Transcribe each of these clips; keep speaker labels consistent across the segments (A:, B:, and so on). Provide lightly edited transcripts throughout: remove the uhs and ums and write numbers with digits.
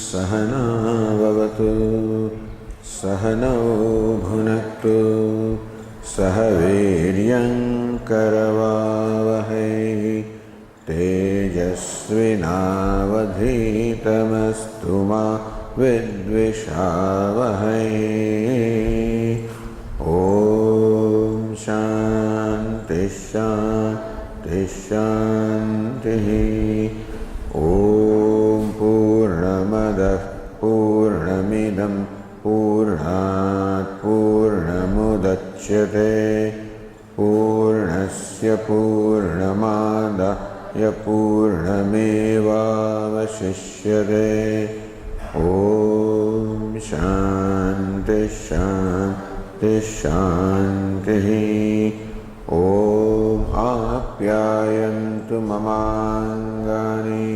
A: सहना भवतु सहनौ भुनक्तु सह वीर्यं करवावहै तेजस्विनावधीतमस्तु मा विद्विषावहै। ॐ शान्ति शान्ति शान्तिः। ॐ पूर्णमदः पूर्णमिदं पूर्णात् पूर्णमुदच्यते पूर्णस्य पूर्णमादाय पूर्णमेवावशिष्यते। ॐ शान्ति शान्ति शान्तिः। ॐ आप्यायन्तु ममाङ्गानि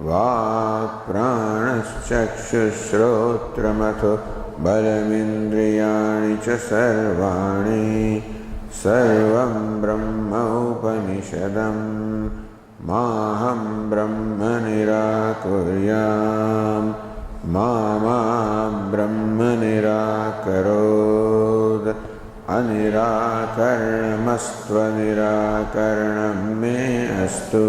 A: वाक्प्राणश्चक्षुश्रोत्रमथो बलमिन्द्रियाणि च सर्वाणि सर्वं ब्रह्म उपनिषदं माहं ब्रह्म निराकुर्याम् मा ब्रह्म निराकरोत्। अनिराकरणमस्त्वनिराकरणं मे अस्तु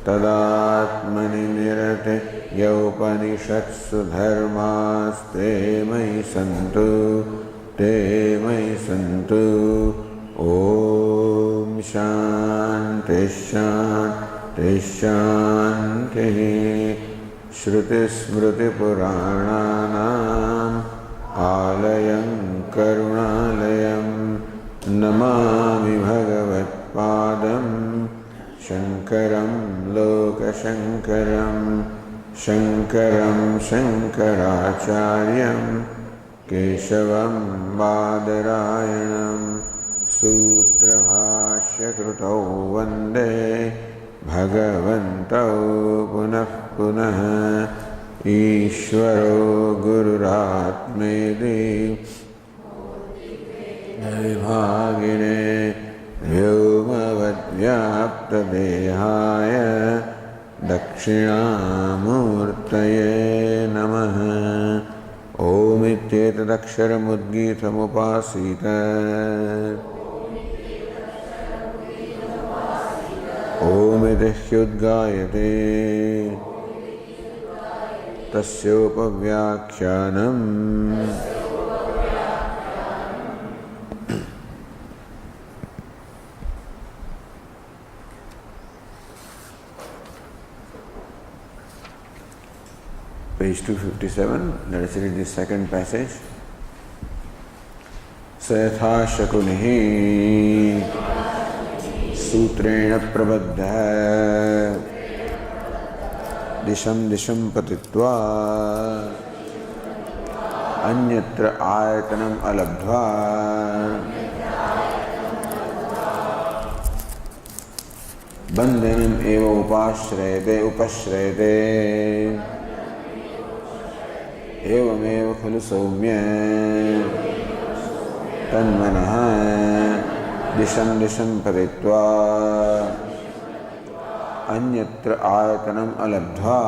A: तदात्मनि निरते यौपनिषत्सु धर्मास्ते मयि सन्तु ते मयि सन्तु। ॐ शान्ति शान्ति शान्तिः। श्रुतिस्मृतिपुराणानाम् आलयं करुणालयं नमामि भगवत्पादं शङ्करं लोकशङ्करं शङ्करं शङ्कराचार्यं केशवं बादरायणं सूत्रभाष्यकृतौ वन्दे भगवन्तौ पुनः पुनः। ईश्वरो गुरुरात्मेति विभागिने व्योमवद्व्याप्तदेहाय दक्षिणामूर्तये नमः। ओमित्येतदक्षरमुद्गीतमुपासीत ओमिति ह्युद्गायते तस्योपव्याख्यानम्। Page 257, let us read the second passage. सयथा शकुनिः सूत्रेण प्रबद्धः दिशं दिशं पतित्वा अन्यत्र आयतनम् अलब्ध्वा बन्धनम् एव उपश्रयते एवमेव खलु सौम्य तन्मनः दिशं दिशं पतित्वा अन्यत्र आयतनम् अलब्ध्वा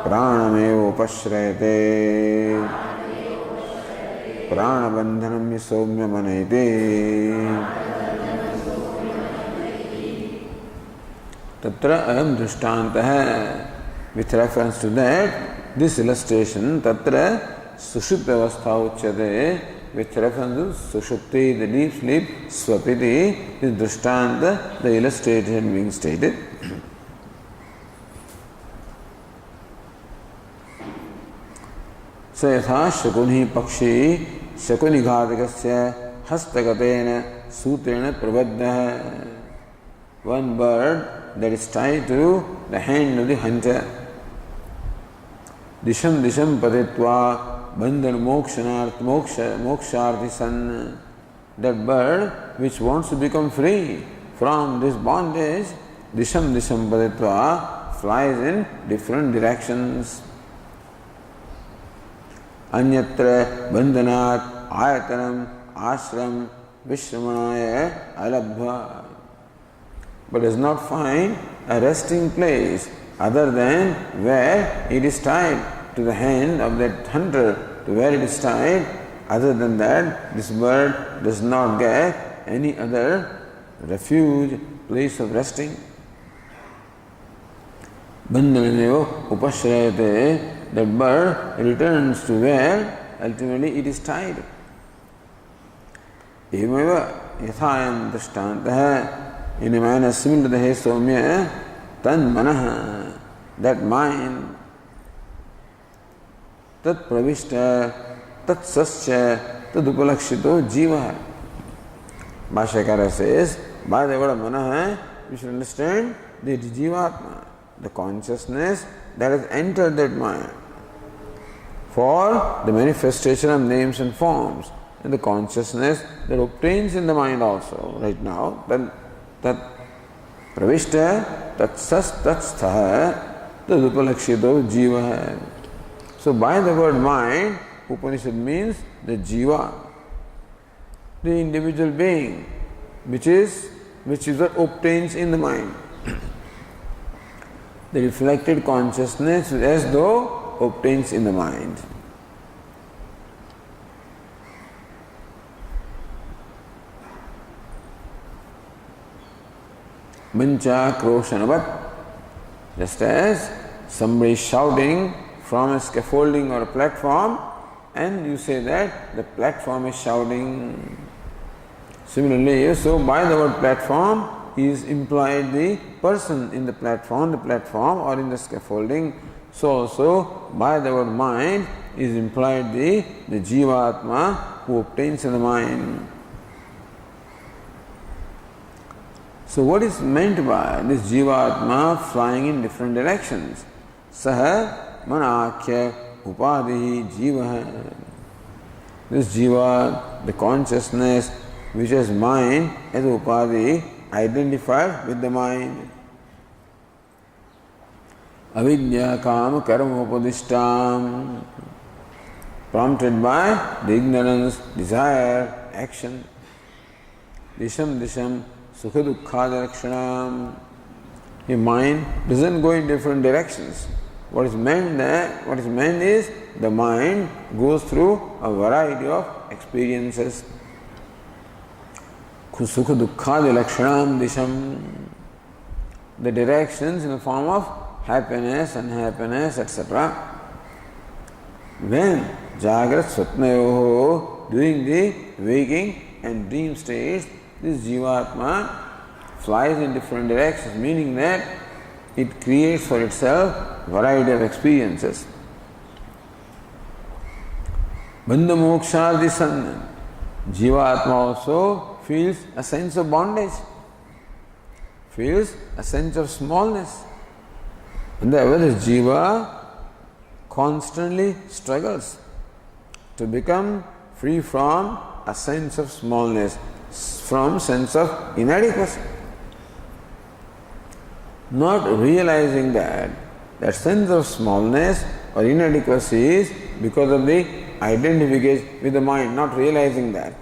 A: प्राणमेव उपश्रयते प्राणबन्धनं हि सौम्यमनैति। तत्र अयं दृष्टान्तः with reference to that this illustration tatra sushupti avastha uchyate with reference to sushupti, the deep sleep, swapiti is drishtanta, the illustration being stated. So yatha shakuni pakshi shakuni ghadakasya hastagateena sutrena prabaddaha. One bird that is tied to the hand of the hunter. Disham disham patitva bandhan moksharthi san. That bird which wants to become free from this bondage, disham disham patitva, flies in different directions. Anyatra bandhanat ayatanam ashram vishramanaya alabhva. But does not find a resting place other than where it is tied to the hand of that hunter, to where it is tied. Other than that, this bird does not get any other refuge, place of resting. Bandhanevo upashrayate, that bird returns to where ultimately it is tied. Evameva yathayam drishtantah, in a manner similar to the He Soumya, tan manaha, that mind, tat pravishta, tat sascha, tad upalakshito jiva. Bhashyakara says, by the word of manaha, we should understand the jivatma, the consciousness that has entered that mind for the manifestation of names and forms, and the consciousness that obtains in the mind also right now, then that pravishta tat sas tat stha tad upalakshito jiva. So by the word mind, Upanishad means the jiva, the individual being, which is what obtains in the mind. The reflected consciousness as though obtains in the mind. Mancha kroshanavat, just as somebody shouting from a scaffolding or a platform, and you say that the platform is shouting. Similarly, so by the word platform is implied the person in the platform or in the scaffolding. So also by the word mind is implied the jivatma who obtains in the mind. So what is meant by this jivatma flying in different directions? Saha manakhya upadihi jiva. This jiva, the consciousness which has mind as upadi, identified with the mind. Avidya kama karma upadishtam, prompted by the ignorance, desire, action. Disham sukha dukkha darakshanam. Your mind doesn't go in different directions. What is meant is the mind goes through a variety of experiences. Sukha dukkha lakshanam disham, the directions in the form of happiness, unhappiness, etc. When jagrat swapnayoho, during the waking and dream states, this jivatma flies in different directions, meaning that it creates for itself variety of experiences. Bandha moksha san, jivatma also feels a sense of bondage, feels a sense of smallness. And therefore this jiva constantly struggles to become free from a sense of smallness, from sense of inadequacy. Not realizing that sense of smallness or inadequacy is because of the identification with the mind, not realizing that.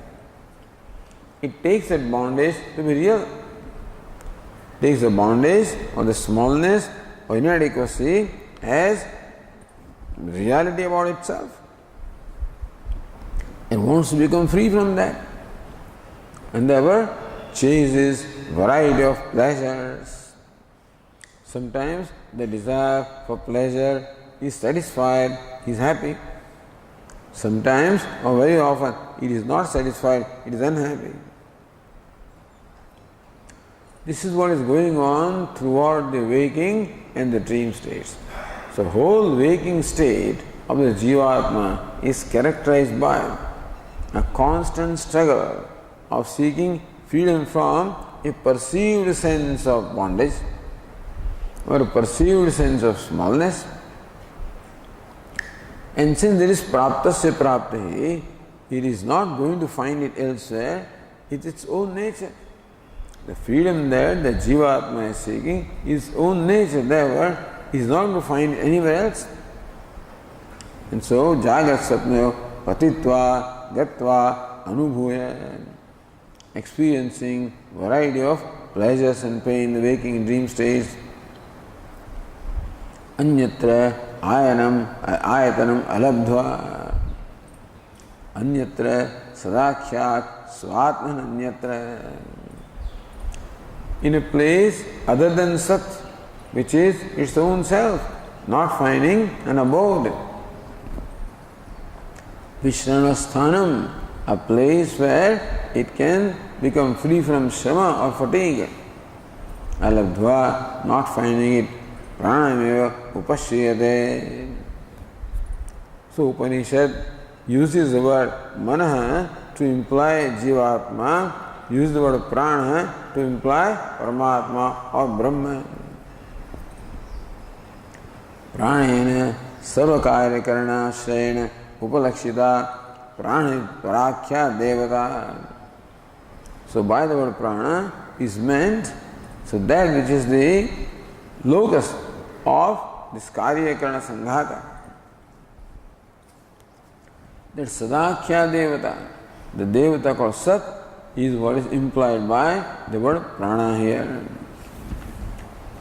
A: It takes that bondage to be real. It takes the bondage or the smallness or inadequacy as reality about itself and wants to become free from that, and therefore chases variety of pleasures. Sometimes the desire for pleasure is satisfied, he is happy. Sometimes or very often it is not satisfied, it is unhappy. This is what is going on throughout the waking and the dream states. So whole waking state of the jivatma is characterized by a constant struggle of seeking freedom from a perceived sense of bondage or a perceived sense of smallness. And since there is praptasya prapti, it is not going to find it elsewhere, it is its own nature. The freedom that the jivatma is seeking is own nature, therefore he is not going to find it anywhere else. And so jagrat sapnayo patitva gatva anubhuya, experiencing variety of pleasures and pain in the waking and dream states. Anyatra ayatanam alabdhva. Anyatra sadakhyat swatman anyatra. In a place other than Sat, which is its own self, not finding an abode. Vishranasthanam, a place where it can become free from shrama or fatigue. Alabdhva, not finding it. Pranameva upashriyate. So Upanishad uses the word manaha to imply jivatma, uses the word prana to imply paramatma or Brahma. Pranayena sarvakaryakarana shrayena upalakshita prana parakhya devata. So by the word prana is meant so that which is the locus of this karyakarana sanghata. That Sadakhya Devata, the Devata called Sat, is what is implied by the word prana here.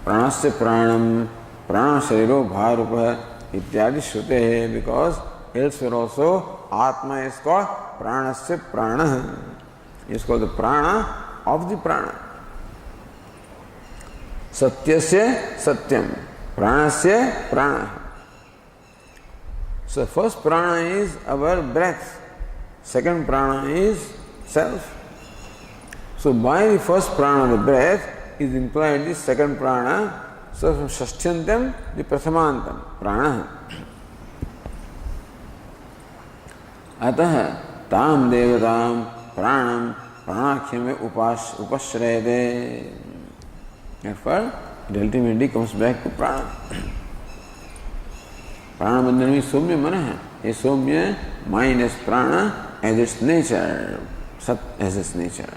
A: Pranasya pranam, prana shariro bharupa, ityadi shrutehe, because elsewhere also Atma is called pranasya prana. It is called the prana of the prana. Satyasya satyam, pranasya prana. So first prana is our breath, second prana is self. So by the first prana, the breath, is implied the second prana. So from shashtyantam, the prathamantam, prana. Atah tam devatam pranam pranakhyame upashrayate. Therefore, it ultimately comes back to prana. Prana bandhana means somya mana. A somya, mind as prana as its nature, sat as its nature.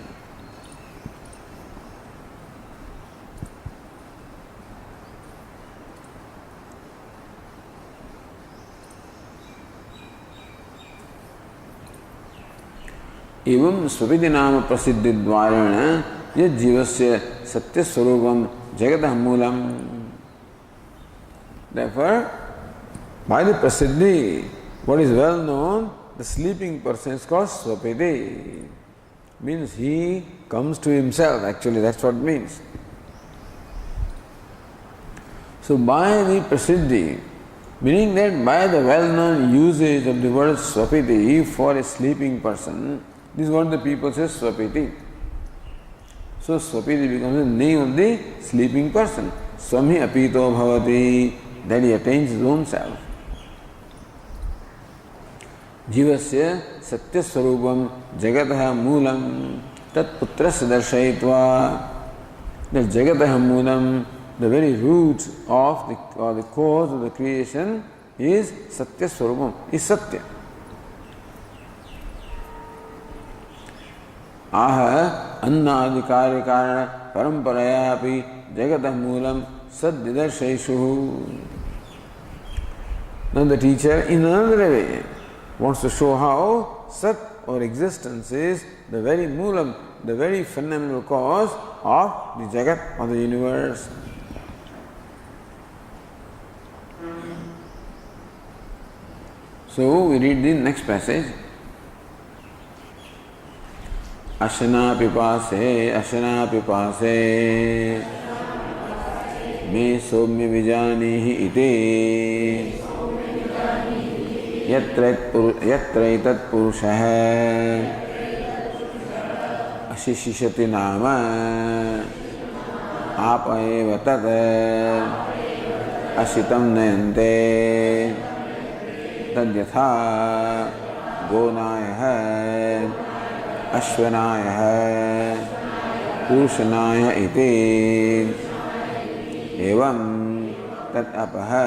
A: एवं स्वपिति नाम प्रसिद्धि द्वारेण यद जीवस्य सत्य स्वरूपम जगतः Moolam. Therefore, by the prasiddhi, what is well known, the sleeping person is called swapiti. Means he comes to himself, actually that's what it means. So by the prasiddhi, meaning that by the well-known usage of the word swapiti for a sleeping person, this is what the people say swapiti. So swapiti becomes the name of the sleeping person. Swami apito bhavati, that he attains his own self. Jivasya satya swarupam jagatah moolam tat putrasya darshayitva. That jagatah moolam, the very root of the cause of the creation is satya swarupam, is satya. Aha annadikari karana paramparaya jagatah moolam saddidarshaishu. Now the teacher in another way wants to show how Sat or existence is the very moolam, the very phenomenal cause of the Jagat, of the universe. So we read the next passage. Ashana pipase me somya vijanihi iti yatra purushaha ashishishati nama apa eva tat ashitam nayante tadyatha gonaya ashvanaya purushanaya iti evam tat apaha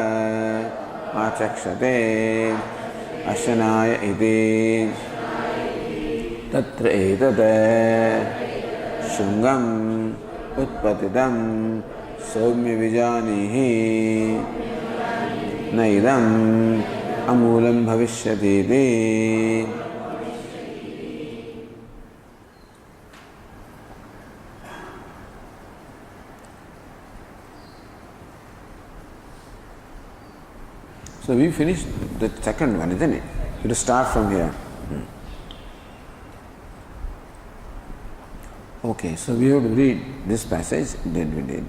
A: achakshate ashanaya iti tatra etate shungam utpatitam soumya vijanihi naidam amulam bhavishyati iti. So we finished the second one, isn't it? You have to start from here. Okay, so we have to read this passage, then we did.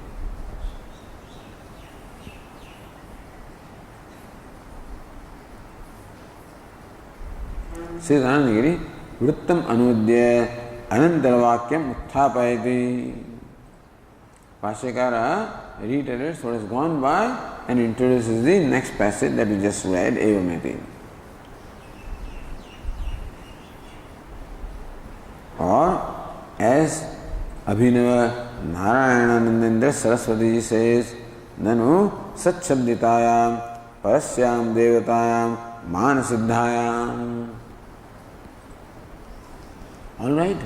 A: Says Anandagiri, Vrittam Anudya Anantarvakyam Utthapayati. Pashyakara reiterates what has gone by and introduces the next passage that we just read, Evameti. Or, as Abhinava Narayananandendra Saraswati ji says, Nanu Satchabditayam Parasyam Devatayam Manasiddhayam. Alright.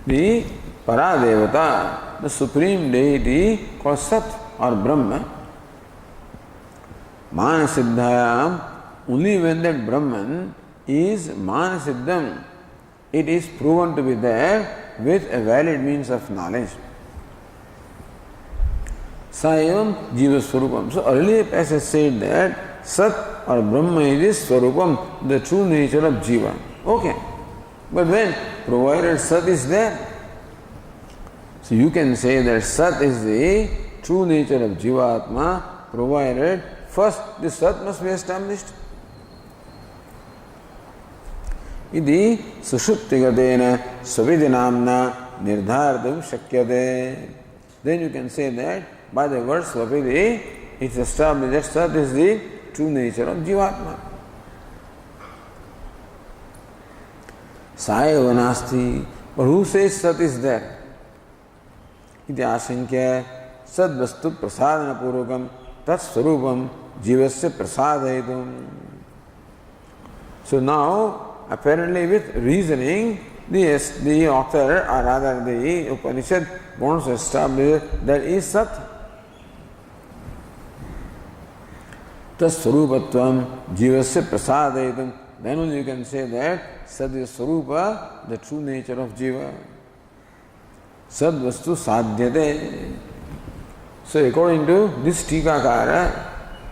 A: The Paradevata, the supreme deity called Sat or Brahma, Manasiddhayam, only when that Brahman is Manasiddham, it is proven to be there with a valid means of knowledge. Sayavam Jiva Swarupam. So earlier passage said that Sat or Brahma is Swarupam, the true nature of Jiva. Okay. But when provided Sat is there, so you can say that Sat is the true nature of Jivatma, provided first the Sat must be established. Idi sushuptigatena swavidinamna nirdharatam shakyate. Then you can say that by the word swapidi, it's established that Sat is the true nature of Jivatma. Sayava nasti, but who says Sat is there? Iti asankya sad vastu prasadana purvakam tat swarupam jivasya prasadayitum. So now, apparently with reasoning, the author, or rather the Upanishad, wants to establish that is Sat. Tat swarupatvam jivasya prasadayitum. Then only you can say that Sat is Swarupa, the true nature of Jiva. Sad vastu sadhyate. So according to this Tikakara,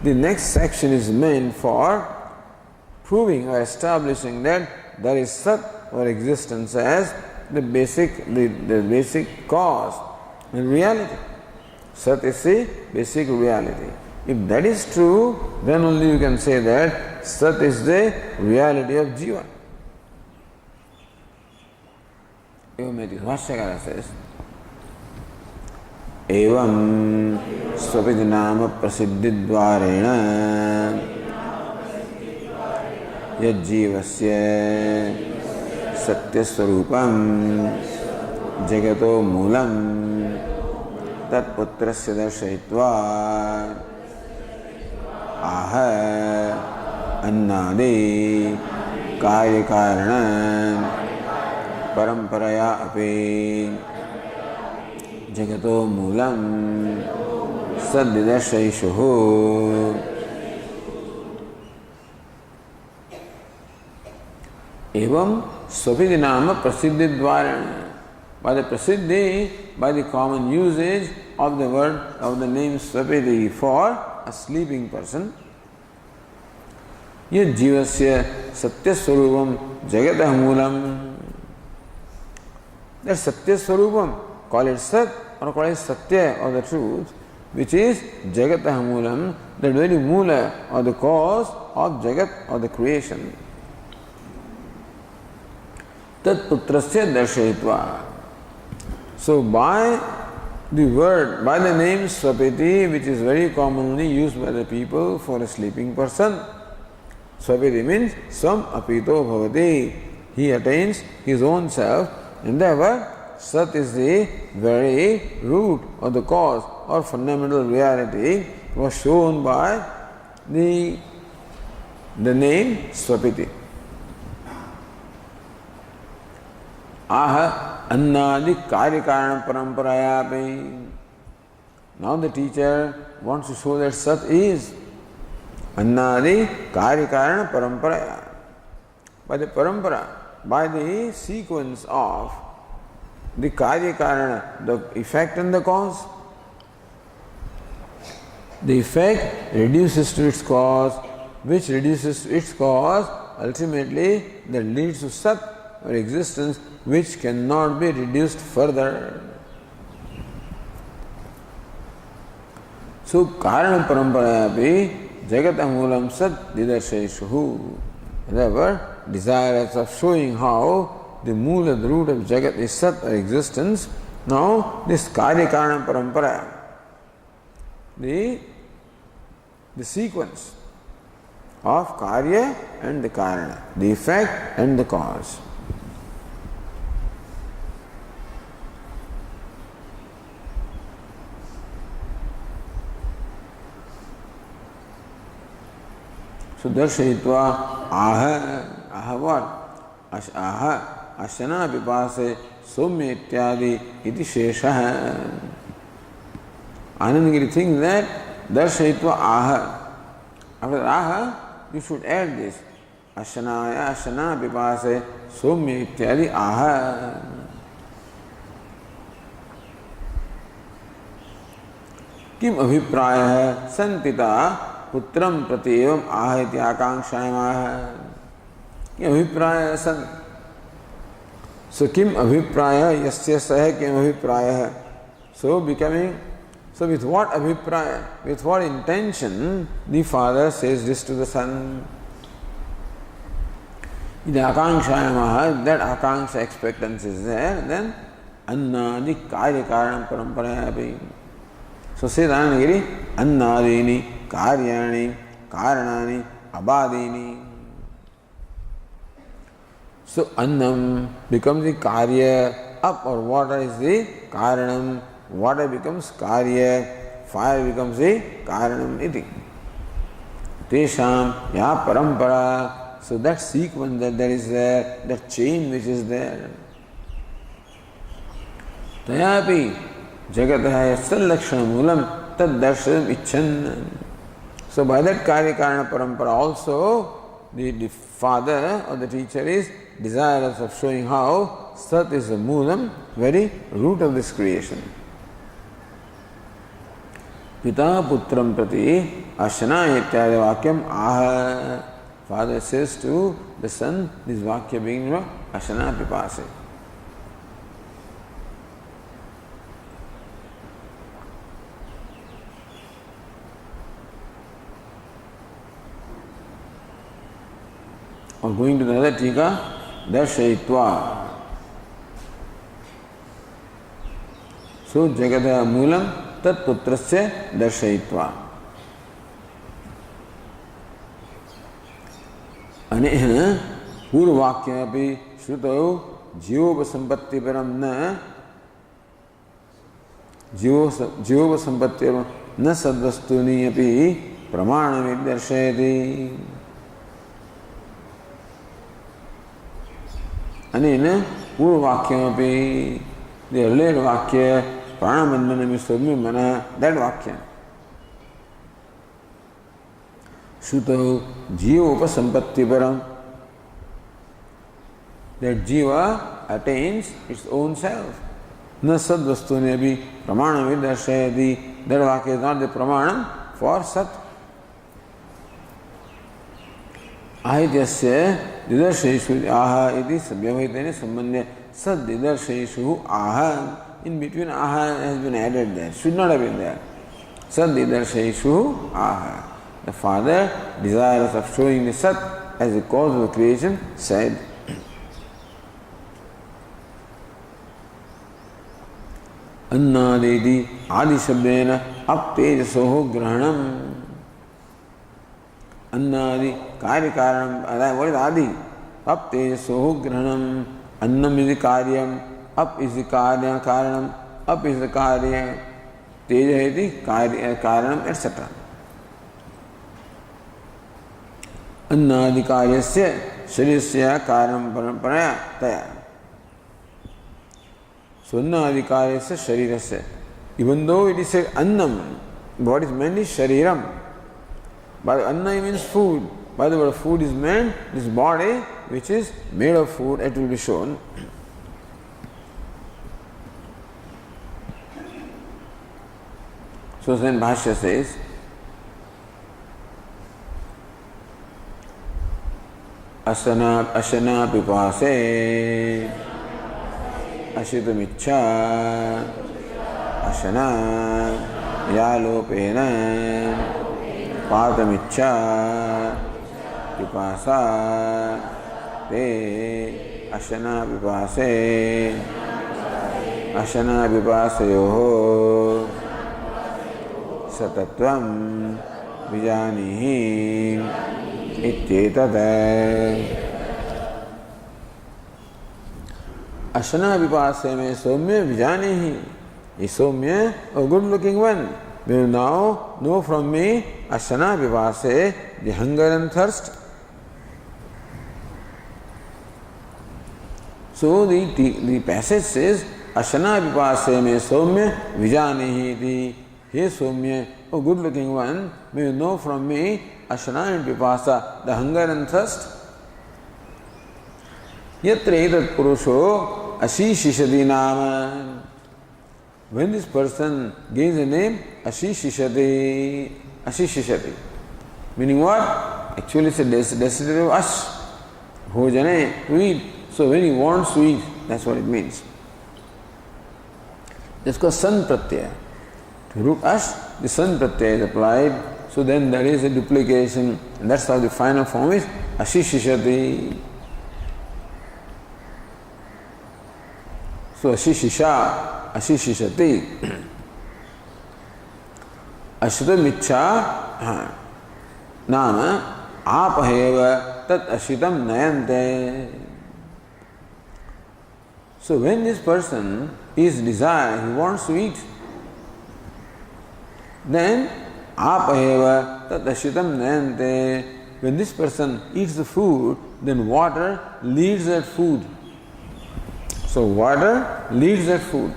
A: the next section is meant for proving or establishing that there is Sat or existence as the basic cause and reality. Sat is the basic reality. If that is true, then only you can say that Sat is the reality of Jiva. Evameti Bhashyakara says, Evam Swavidinama Prasiddhidvarena Yajjivasya Satyaswarupam Jagato Moolam Tat Putrasya Darshayitva Aha Annadi Karyakarana Paramparaya Api Jagato Moolam Saddidashaishuhu. Evam Swavidinama Prasiddhidvarana. By the Prasiddhi, by the common usage of the word, of the name Swapidi for a sleeping person, Yad Jivasya Satyaswarupam Jagatah Moolam. That Satyaswarupam, call it Sat or call it Satya or the truth, which is Jagatah Moolam, that very Moola or the cause of Jagat or the creation. Tat Putrasya Darshayitva. So by the word, by the name Swapiti, which is very commonly used by the people for a sleeping person, Swapiti means Swam Apito Bhavati. He attains his own self, and therefore Sat is the very root or the cause or fundamental reality was shown by the name Swapiti. Aha Annadi Karyakarana Paramparayapi. Now the teacher wants to show that Sat is Annadi Karyakarana Paramparaya. By the Parampara, by the sequence of the Karyakarana, the effect and the cause. The effect reduces to its cause, which reduces to its cause, ultimately that leads to Sat or existence which cannot be reduced further. So Karana Parampara api Jagata Moolam Sat Didarsheshu. Therefore, desirous of showing how the Moola, the root of Jagat is Sat or existence. Now, this Karya Karana Parampara, the sequence of Karya and the Karana, the effect and the cause. So darshayitva aha what? Aha ashana pipase somya ityadi iti sheshaha. Anandagiri thinks that darshayitva aha. After aha, you should add this. Ashanaya ashana pipase somya ityadi aha. Kim abhipraya sanpita पुत्रम प्रति एवं आह इति आकांक्षायामाह. अभिप्राय सन. So kim abhipraya yasya sah kim abhipraya. So becoming, so with what abhipraya, with what intention the father says this to the son. Iti akankshayaamaha, that akanksha expectancy is there, then annadi karya karanam paramparaya. So says Anandagiri, annadini karyani karanani abadini. So annam becomes the karya, up or water is the karanam, water becomes karya, fire becomes the karanam iti. Tesham ya parampara. So that sequence that there is there, that chain which is there. Tayapi jagatah yasallakshana moolam tad darshanam icchan. So by that karya karana parampara also, the father or the teacher is desirous of showing how Sat is the moolam, very root of this creation. Pita putram prati ashana ityadi vakyam aha. Father says to the son, this vakya being ashana pipase. Or going to the other tika, darshayitva. So jagata moolam tat putrasya darshayitva. Aneha purvakya api shrutau jivopasampatti param na jivopasampatti param na sadvastuni api pramanamid darshayati. Anena purvakyam api, the earlier vakya pranamandana misomimana, that vakya. Shrutau jivopasampatti param, that jiva attains its own self. Na sadvastuni api pramanamid darshayati, that vakya is not the pramanam for sat. Ahityasya didarsheshu aha iti sabhyavahitane sambandhya sad didarsheshu aha. In between aha has been added there. Should not have been there. Sad didarsheshu aha. The father, desirous of showing the Sat as the cause of the creation, said, Annadeti adi shabdena aptejasoho grahanam. Annadi karya karanam. What is adi? Aptejasoho grahanam. Annam is the karyam. Up is the karya karanam. Up is the karya. Teja is the karanam, etc. Annadikaryasya sharirasya karanam paramparaya taya. So annadikaryasya sharirasya. Even though it is said annam, what is meant is shariram. By anna means food. By the word food is meant this body which is made of food, it will be shown. So then Bhashya says, अशना पिपासे अशितुमिच्छा अशना यालोपेन पातमिच्छा पिपासा ते अशना पिपासे अशना पिपासयोः सतत्वं विजानीहि इत्येतत्। अशना पिपासे में सौम्य विजानीहि, ये सौम्य or good looking one will now know from me Ashana पिपासे, the hunger and thirst. So the passage says अशना पिपासे में सौम्य विजानीहि, he Saumya or good looking one may know from me Ashana and pipasa, the hunger and thirst. यत्र एतत् पुरुषो अशीशिषति नाम, when this person gains a name ashishishati, ashishishati, meaning what? Actually it's a destitute of ash, bhojane, to eat. So when he wants to eat, that's what it means. That's called san pratyaya. To root ash, the san pratyaya is applied, so then there is a duplication, and that's how the final form is ashishishati. So ashishisha, ashishishati, ashitamiच्छा नाम आपहेव tat ashitam nayante. So when this person is desire, he wants to eat, then आपहेव tat ashitam nayante. When this person eats the food, then water leads that food. So water leads that food,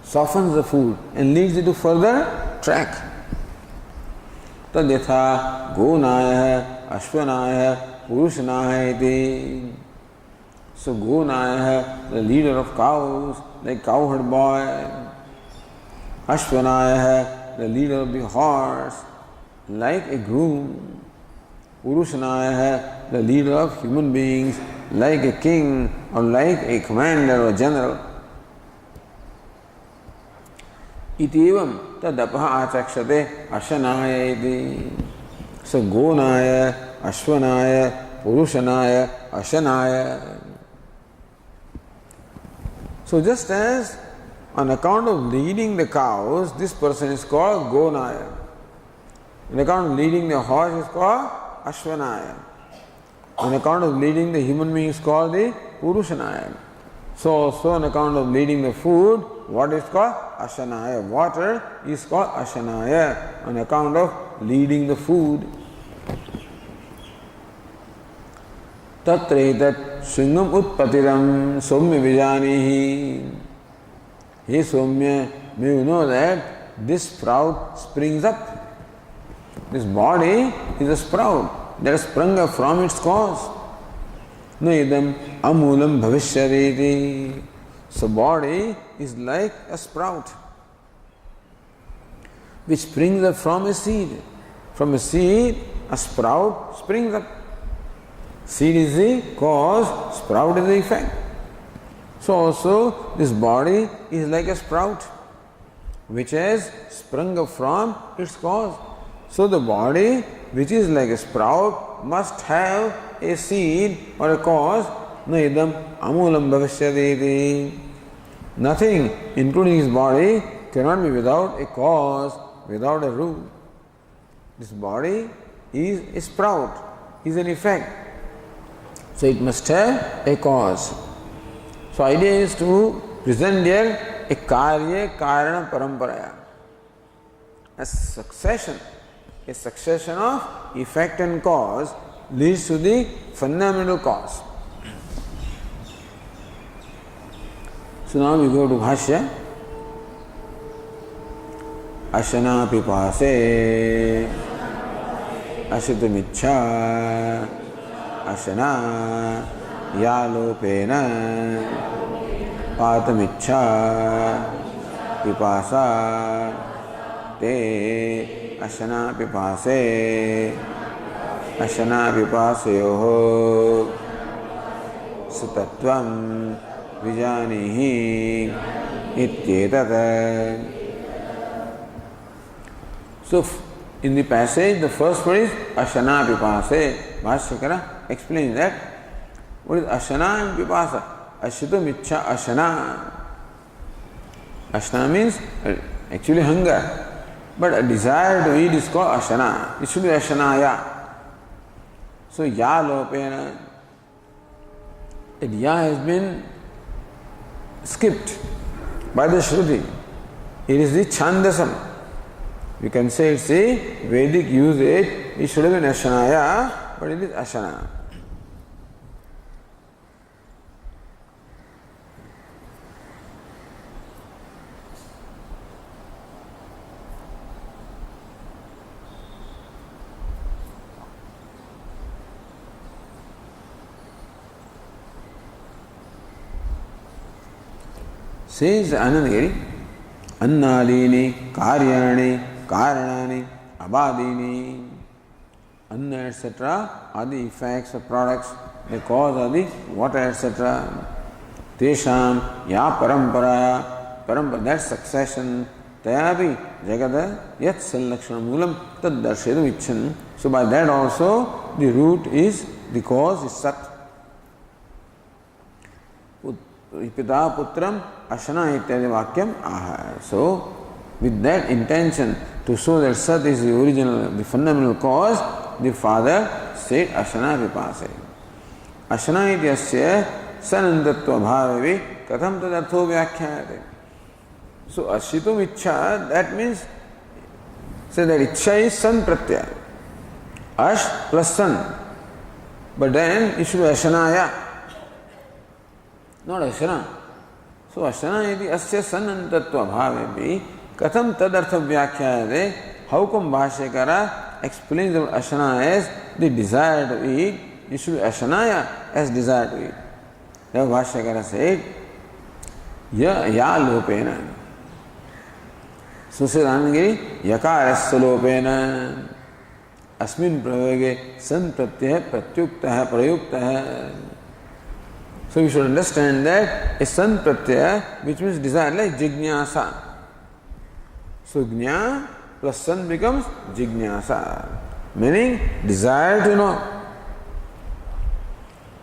A: softens the food and leads it to further track. Tadyatha gonaya ashvanaya purushanaya iti. So gonaya, the leader of cows, like cowherd boy. Ashvanaya, the leader of the horse, like a groom. Purushanaya, the leader of human beings, like a king or like a commander or general. Itivam tadapah achakshate ashanaya iti. So gonaya, ashvanaya, purushanaya, ashanaya. So just as on account of leading the cows, this person is called gonaya. On account of leading the horse is called ashvanaya. On account of leading the human being is called the purushanaya. So also on account of leading the food, what is called ashanaya? Water is called ashanaya on account of leading the food. Tatretat shringam utpatiram soumya vijanihi. He soumya, may you know that this sprout springs up. This body is a sprout that has sprung up from its cause. Naidam amulam bhavishyariti. So body is like a sprout which springs up from a seed. From a seed, a sprout springs up. Seed is the cause, sprout is the effect. So also this body is like a sprout which has sprung up from its cause. So the body which is like a sprout must have a seed or a cause. Naidam amulam bhavishyati. Nothing, including his body, cannot be without a cause, without a root. This body is a sprout, is an effect. So it must have a cause. So idea is to present here a karya karana paramparaya. A succession of effect and cause leads to the fundamental cause. So now we go to Bhashya. Ashana pipase ashitamiच्छा ashana yalopena पातमिच्छा पिपासा ते अशना पिपासे ashana vipasayoho sutatvam vijanihi ityetat. So, in the passage, the first word is ashana pipase. Bhashyakara explains that. What is ashana and pipasa? Ashitam ichcha ashana. Ashana means actually hunger. But a desire to eat is called ashana. It should be ashanaya. So, ya lopena. That ya has been skipped by the Shruti. It is the Chandasam. You can say it's a Vedic usage. It should have been Ashanaya, but it is Ashana. Says Anandagiri, Annalini, Karyani, Karanani, Abadini, Anna etc. are the effects of products, the cause of the water etc. Tesham, Ya Parampara, Parampara, that succession, Tayapi, Jagada, Yat Sallakshana Moolam, Tad Darshedu Vichan. So by that also the root is, the cause is Sat. Pita Putram, Ashana Ityadi Vakyam Aha. So with that intention, to show that Sat is the original, the fundamental cause, the father said Ashana Vipase. Ashana ityasya sanantatva bhavevi katham tadartho vyakhyate. So ashitum ichcha, that means, say that ichcha is san pratyaya. Ash plus san. But then it should be Ashanaya, not Ashana. So Ashana iti asya sanantatva bhavevi katham tadartha vyakhyate. How come Bhashyakara explains about Ashana as the desire to eat? It should be Ashanaya as desire to eat. Therefore Bhashyakara said, Ya lopena. So says Anandagiri, Yakarasya lopena. Asmin pravage san pratyaya pratyuktaha prayuktaha. So we should understand that a san pratyaya, which means desire, like jignasa. So jnana plus san becomes jignasa, meaning desire to know.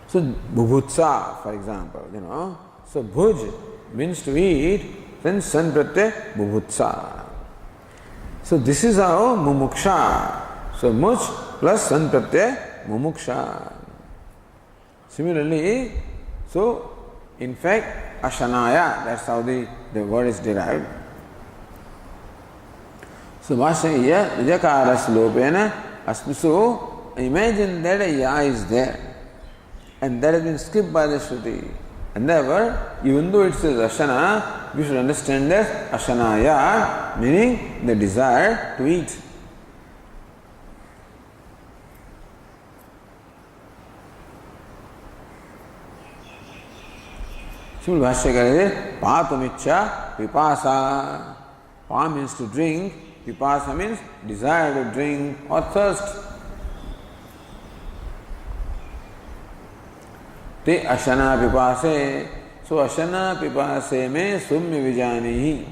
A: So bubhutsa, for example, So bhuj means to eat, then san pratyaya bubhutsa. So this is how mumuksha. So much plus san pratyaya mumuksha. Similarly, so in fact ashanaya, that's how the word is derived. So Bhashyakara Yakaras lopena asmi. So imagine that a ya is there and that has been skipped by the Shruti. And therefore, even though it says Ashana, we should understand that Ashanaya, meaning the desire to eat. Srimad Bhashyakara says, Pātumichcha vipāsa. Pa means to drink, vipāsa means desire to drink or thirst. Te ashana pipase. So ashana pipase mein sumya vijanihi.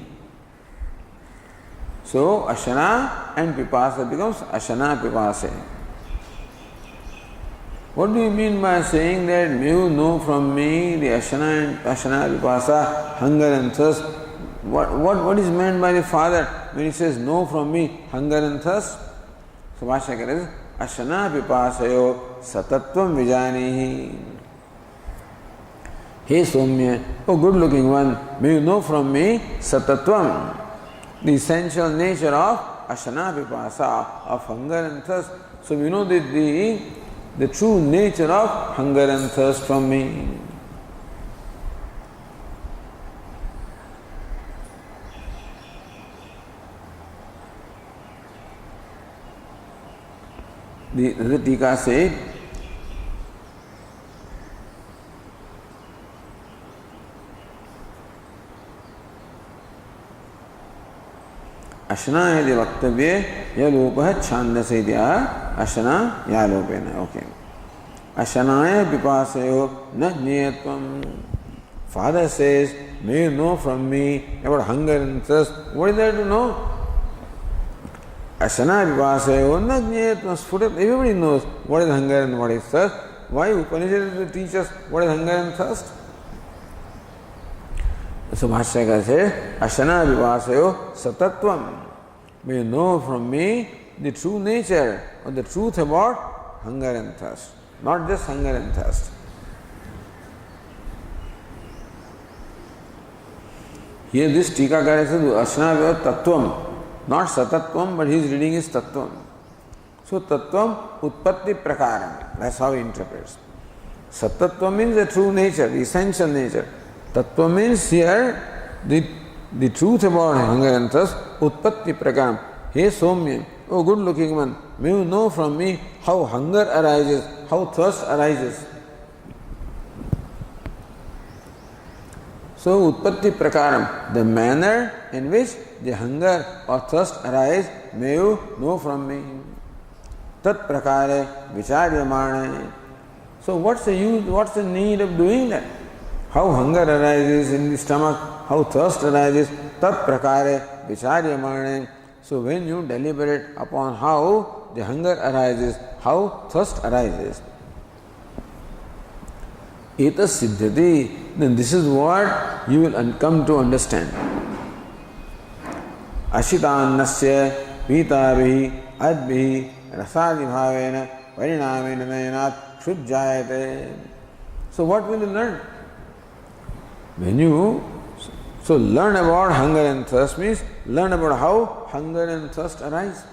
A: So ashana and pipasa becomes ashana pipase. What do you mean by saying that may you know from me the ashana and ashana pipasa, hunger and thirst? What is meant by the father when he says know from me hunger and thirst? So Bhashyakara says ashana pipasayo satatvam vijanihi. Hey Somya, oh good looking one, may you know from me satatvam, the essential nature of ashana pipasa, of hunger and thirst. So we know the true nature of hunger and thirst from me. The Tika said, Ashana yadi vaktavye yalopah chandase idya ashana yalopena. Okay. Ashanaya pipasayo na jneyatvam. Father says, may you know from me about hunger and thirst. What is there to know? Ashana pipasayo na jneyatvam. Everybody knows what is hunger and what is thirst. Why Upanishad teach us what is hunger and thirst? So Bhashyaka says, Ashana pipasayo satatvam. May you know from me the true nature or the truth about hunger and thirst. Not just hunger and thirst. Here this Tikakara says, Ashana tattvam. Not satatvam, but his reading is tattvam. So tattvam utpatti prakaram. That's how he interprets. Satatvam means the true nature, the essential nature. Tattva means here the truth about hunger and thirst, utpatti prakaram. Hey Somya, oh good looking one, may you know from me how hunger arises, how thirst arises. So utpatti prakaram, the manner in which the hunger or thirst arise, may you know from me. Tat prakare vicharyamane. So what's the use, what's the need of doing that? How hunger arises in the stomach, how thirst arises, tat prakare vicharyamane. So when you deliberate upon how the hunger arises, how thirst arises, etas siddhati, then this is what you will come to understand. Ashitannasya pitabihi adbihi rasadi bhavena parinamena nayanat shuddhayate. So what will you learn? When you learn about hunger and thirst means learn about how hunger and thirst arise.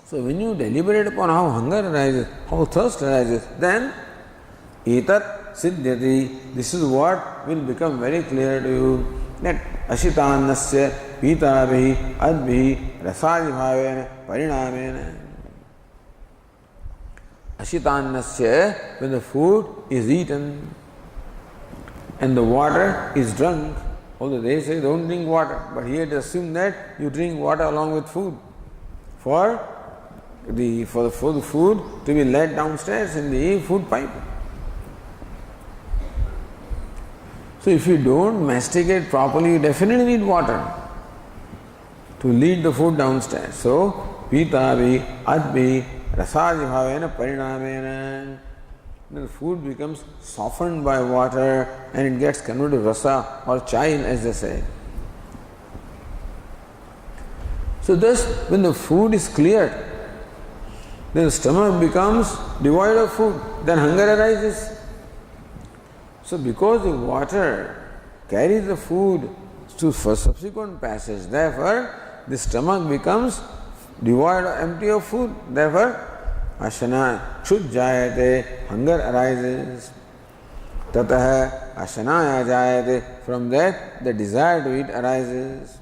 A: So when you deliberate upon how hunger arises, how thirst arises, then etat siddhyati, this is what will become very clear to you, that ashitannasya pitabihi adbihi rasadi bhavena parinamena. Ashitannasya, when the food is eaten and the water is drunk, although they say don't drink water, but here it is assumed that you drink water along with food for the food to be led downstairs in the food pipe. So if you don't masticate properly, you definitely need water to lead the food downstairs. So pitabi adbi rasadi bhavena parinamena. The food becomes softened by water and it gets converted to rasa or chai, as they say. So thus, when the food is cleared, then the stomach becomes devoid of food, then hunger arises. So because the water carries the food for subsequent passage, therefore the stomach becomes devoid or empty of food, therefore ashana shuddhayate, hunger arises. Tatah ashanaya jayate, from that the desire to eat arises.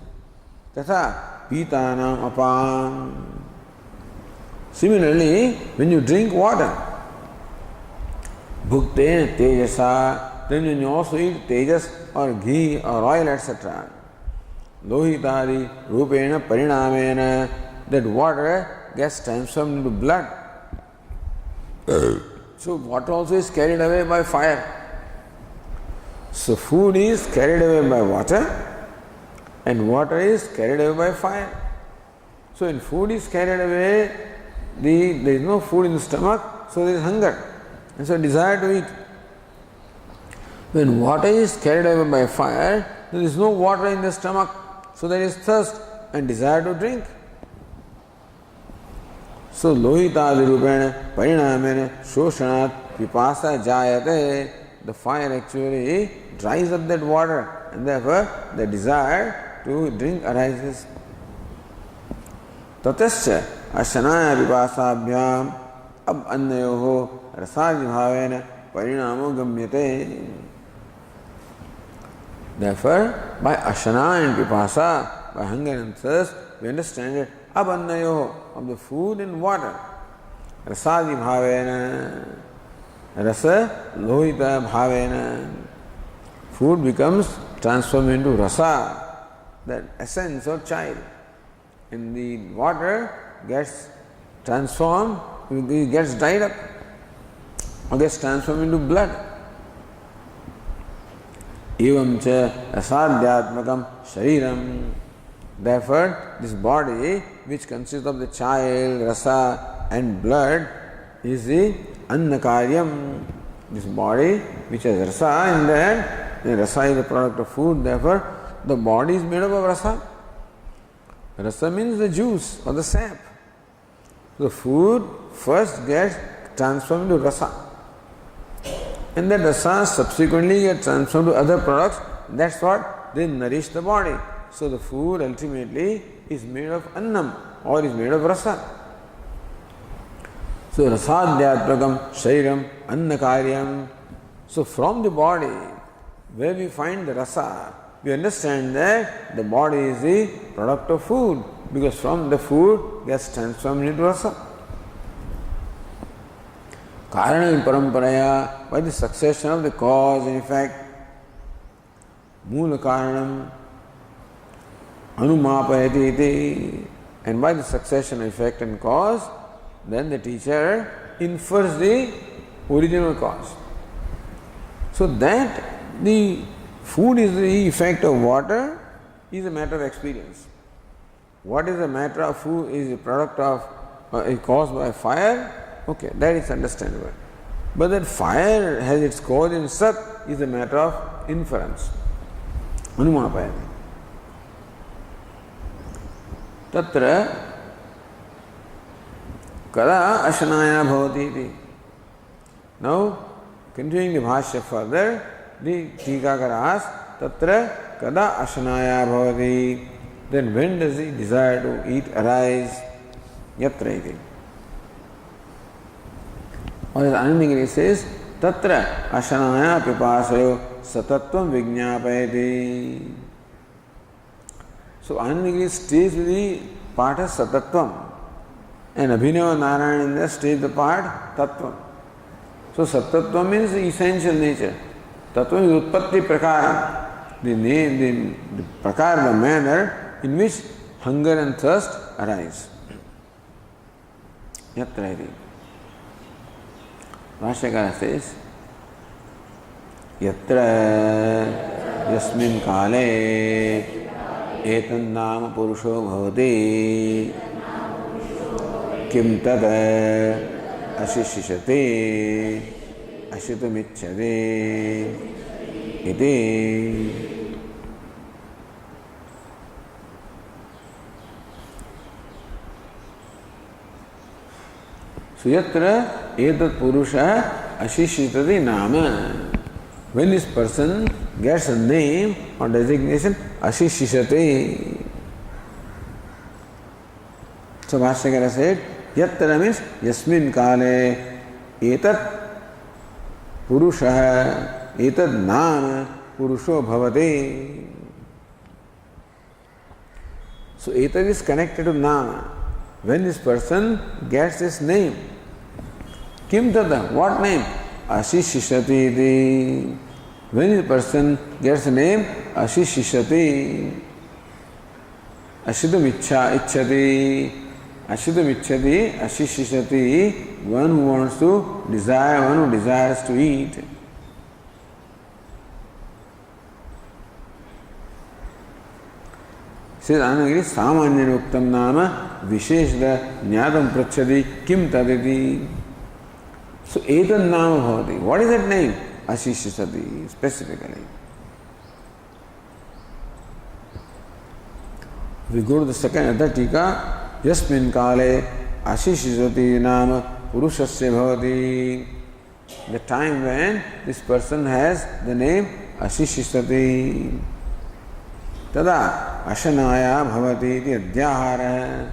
A: Tatha pitanam apam. Similarly, when you drink water, bhukte tejasa, then when you also eat tejas or ghee or oil, etc. Lohitari rupena parinamena, that water gets transformed into blood. So water also is carried away by fire. So food is carried away by water and water is carried away by fire. So when food is carried away, there is no food in the stomach, so there is hunger and so desire to eat. When water is carried away by fire, there is no water in the stomach, so there is thirst and desire to drink. So lohitadi rupena parinamena shoshanat pipasa jayate, the fire actually dries up that water and therefore the desire to drink arises. Tatasya ashanaya pipasabhyam ab annayoho rasadi bhavena parinamo gamyate. Therefore, by ashana and pipasa, by hunger and thirst, we understand it. Abannayo, of the food and water. Rasadi bhavena, rasa lohita bhavena. Food becomes transformed into rasa that essence of child. And the water gets transformed, it gets dried up, or gets transformed into blood. Evam cha asadhyatmakam shariram. Therefore, this body, which consists of the child, rasa and blood, is the annakaryam. This body, which has rasa in that, the rasa is the product of food, therefore, the body is made up of rasa. Rasa means the juice or the sap. The food first gets transformed into rasa. And that rasa subsequently gets transformed to other products. That's what they nourish the body. So the food ultimately is made of annam or is made of rasa. So rasadhyatmakam shariram annakaryam. So from the body where we find the rasa, we understand that the body is the product of food, because from the food gets transformed into rasa. Karana paramparaya, by the succession of the cause and effect. Mula karanam anumapayati iti. And by the succession of effect and cause, then the teacher infers the original cause. So that the food is the effect of water is a matter of experience. What is a matter of food is a product of caused by fire, okay, that is understandable. But that fire has its cause in Sat is a matter of inference. Anumapayati. Tatra kada ashanaya bhavati iti. Now, continuing the bhashya further, the Tikakara asks, Tatra kada ashanaya bhavati. Then when does the desire to eat arise? Yatra iti. Or as Anandagiri says, Tatra ashanaya pipasayo satatvam vijñāpayati. So Anandagiri stays with the part of satatvam. And Abhinava Narayananda stays the part tattvam. So satatvam means the essential nature. Tattvam is utpatti prakara. The name, the prakara, the manner in which hunger and thirst arise. Yatra iti. Bhashyakara says, Yatra yasmin kale etan nama purusho bhavati kim tad ashishishate ashitamichade iti. So yatra etat purusha ashishitati nama. When this person gets a name or designation, ashishishate. So Bhashyakara said, yatra means yasmin kale etat purusha etat nama purusho bhavate. So etat is connected to nama. When this person gets this name, kim tata, what name? Ashishishati iti. When this person gets a name, ashishishati. Ashidam ichchati. Ashidam ichchati, ashishishati, one who wants to desire, one who desires to eat. Says Anandagiri, Samanyan Uktam Nama Visheshda Jnadam Prachadi Kim Taditi. So Etan Nama Bhavati. What is that name? Ashishishati specifically. We go to the second Tika. Yasmin Kale Ashishishati Nama Purushasya Bhavati. The time when this person has the name Ashishishati. Tada ashanaya bhavati iti adhyahara.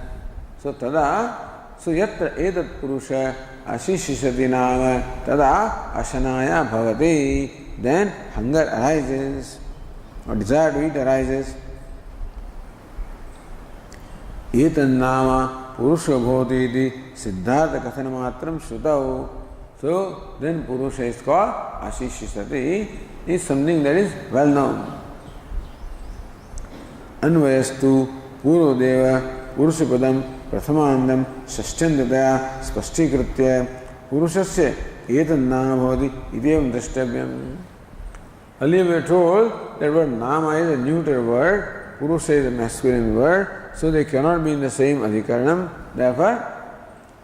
A: So tada, so yatra etat purusha ashishishati nama tada ashanaya bhavati. Then hunger arises or desire to eat arises. Etan nama purusha bhavati iti siddhartha kathana matram shrutau. So then purusha is called ashishishati, is something that is well known. अन्वयस्तु पूर्वदेव पुरुषपदं प्रथमान्तं षष्ठ्यन्ततया स्पष्टीकृत्य पुरुषस्य एतन्नाम भवति इत्येवं द्रष्टव्यम्. Earlier we were told that word nama is a neuter word, purusha is a masculine word, so they cannot be in the same adhikaranam. Therefore,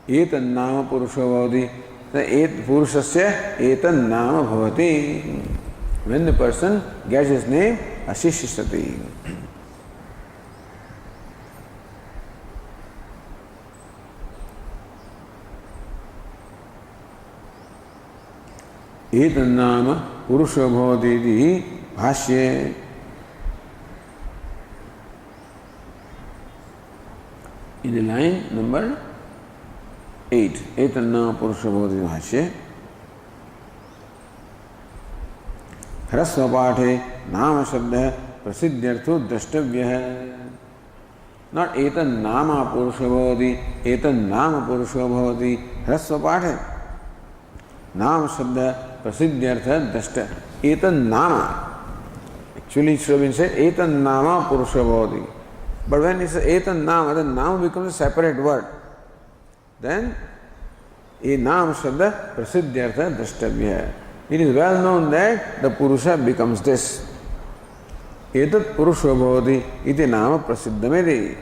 A: etannama purusha bhavati. The purushasya etannama bhavati. When the person gets his name, ashishishati. etannama purusha bhavati iti bhashye. In the line number 8, etannama purusha bhavati bhashye. ह्रस्व पाठे नाम शब्द प्रसिद्ध्यर्थो द्रष्टव्यः. Not एतन्नाम पुरुषो भवति, एतन्नाम पुरुषो भवति. ह्रस्व पाठे नाम शब्द प्रसिद्ध्यर्थ द्रष्ट. एतन्नाम, actually it should have been said etannama purusho bhavati, but when it's etannama, the nama becomes a separate word. Then a naam shabda prasiddhyartha drashtavya. It is well known that the purusha becomes this. Etat purusho bhavati iti nama prasiddhameti.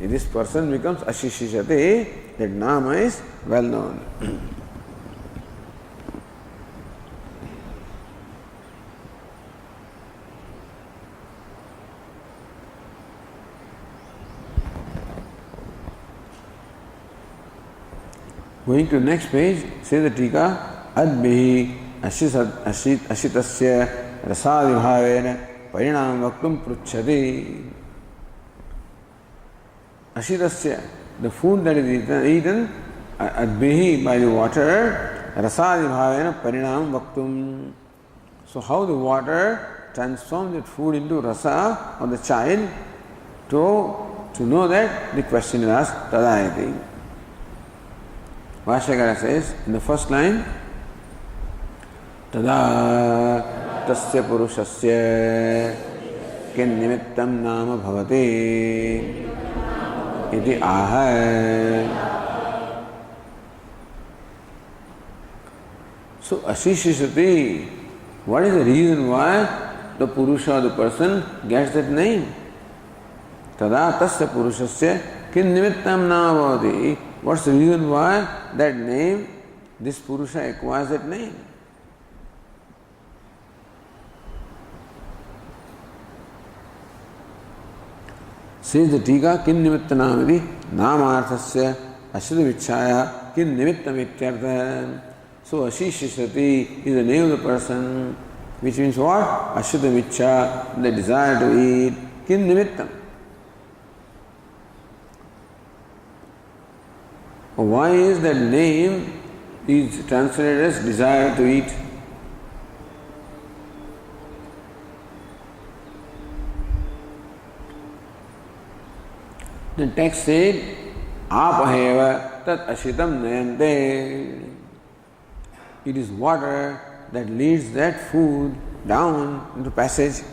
A: If this person becomes ashishishati, that nama is well known. Going to the next page, say the tika, adbihi ashitasya rasadibhavena parinam vaktum pruchhati. Ashitasya, the food that is eaten adbihi, by the water, rasadibhavena parinam vaktum. So how the water transforms that food into rasa of the child, to know that the question is asked, tadayati. Vashyakara says in the first line, tada tasya purushasya kin nimittam nama bhavati iti aha. So ashishishati, what is the reason why the purusha, the person, gets that name? Tada tasya purushasya kin nimittam nama bhavati. What's the reason why that name, this purusha acquires that name? Says the tika, kin nimittanamiti namarthasya ashita vichaya kin nimittam ityartha. So ashishishati is the name of the person, which means what? Ashita vichya, the desire to eat, kin nimittam. Why is that name is translated as desire to eat? The text said, apaheva tat ashitam nayante. It is water that leads that food down into passage.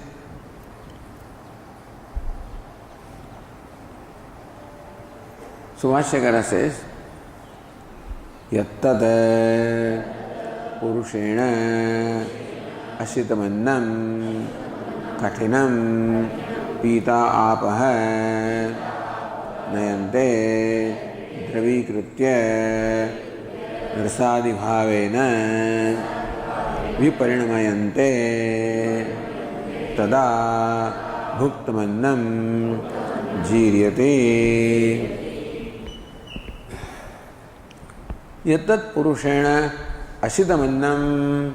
A: So Vashyakara says, yattat purushena ashitamannam katinam pita apaha nayante dravikritya rasadi bhavena viparinamayante tada bhuktamannam jiryate. Yattat purushena ashitamannam,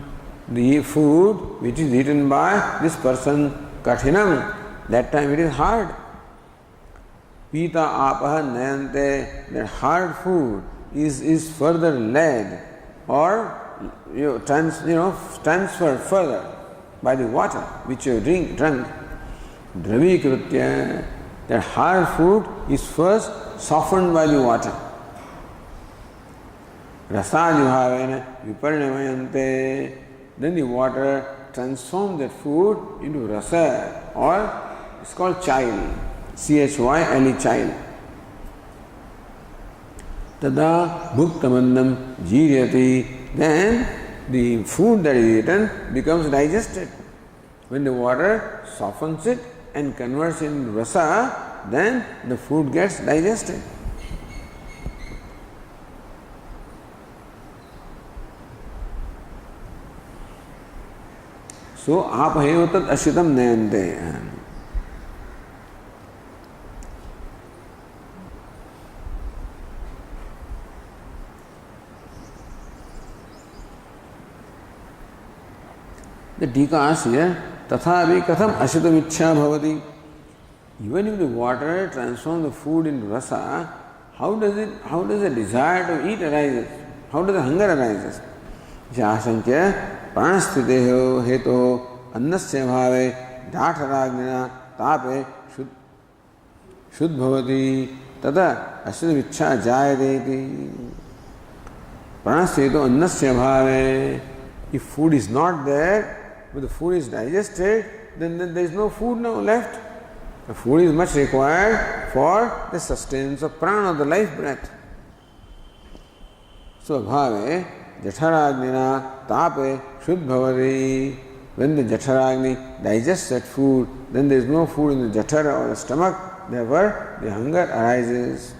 A: the food which is eaten by this person, kathinam, that time it is hard. Pita apaha nayante, that hard food is further led or transferred further by the water which you drunk. Dravikritya, that hard food is first softened by the water. Rasadibhavena viparinamayante, then the water transforms that food into rasa, or it's called child. CHYLE, child. Tada bhuktamannam jiryati, then the food that is eaten becomes digested. When the water softens it and converts it into rasa, then the food gets digested. So, apahev tat ashitam nayante. The Tika asks here, tathavi katham ashitam ichha bhavati. Even if the water transforms the food into rasa, how does the desire to eat arises? How does the hunger arises? Jasankya pranasthiteho heto annasya bhave dhatharagnina tape shud bhavati tata ashitam ichha jayate. Pranasthiteho annasya bhave. If food is not there, but the food is digested, then there is no food now left. The food is much required for the sustenance of prana, the life breath. So, bhave, jatharagnina, tape, shud bhavati. When the jatharagni digests that food, then there is no food in the jathara or the stomach, therefore the hunger arises.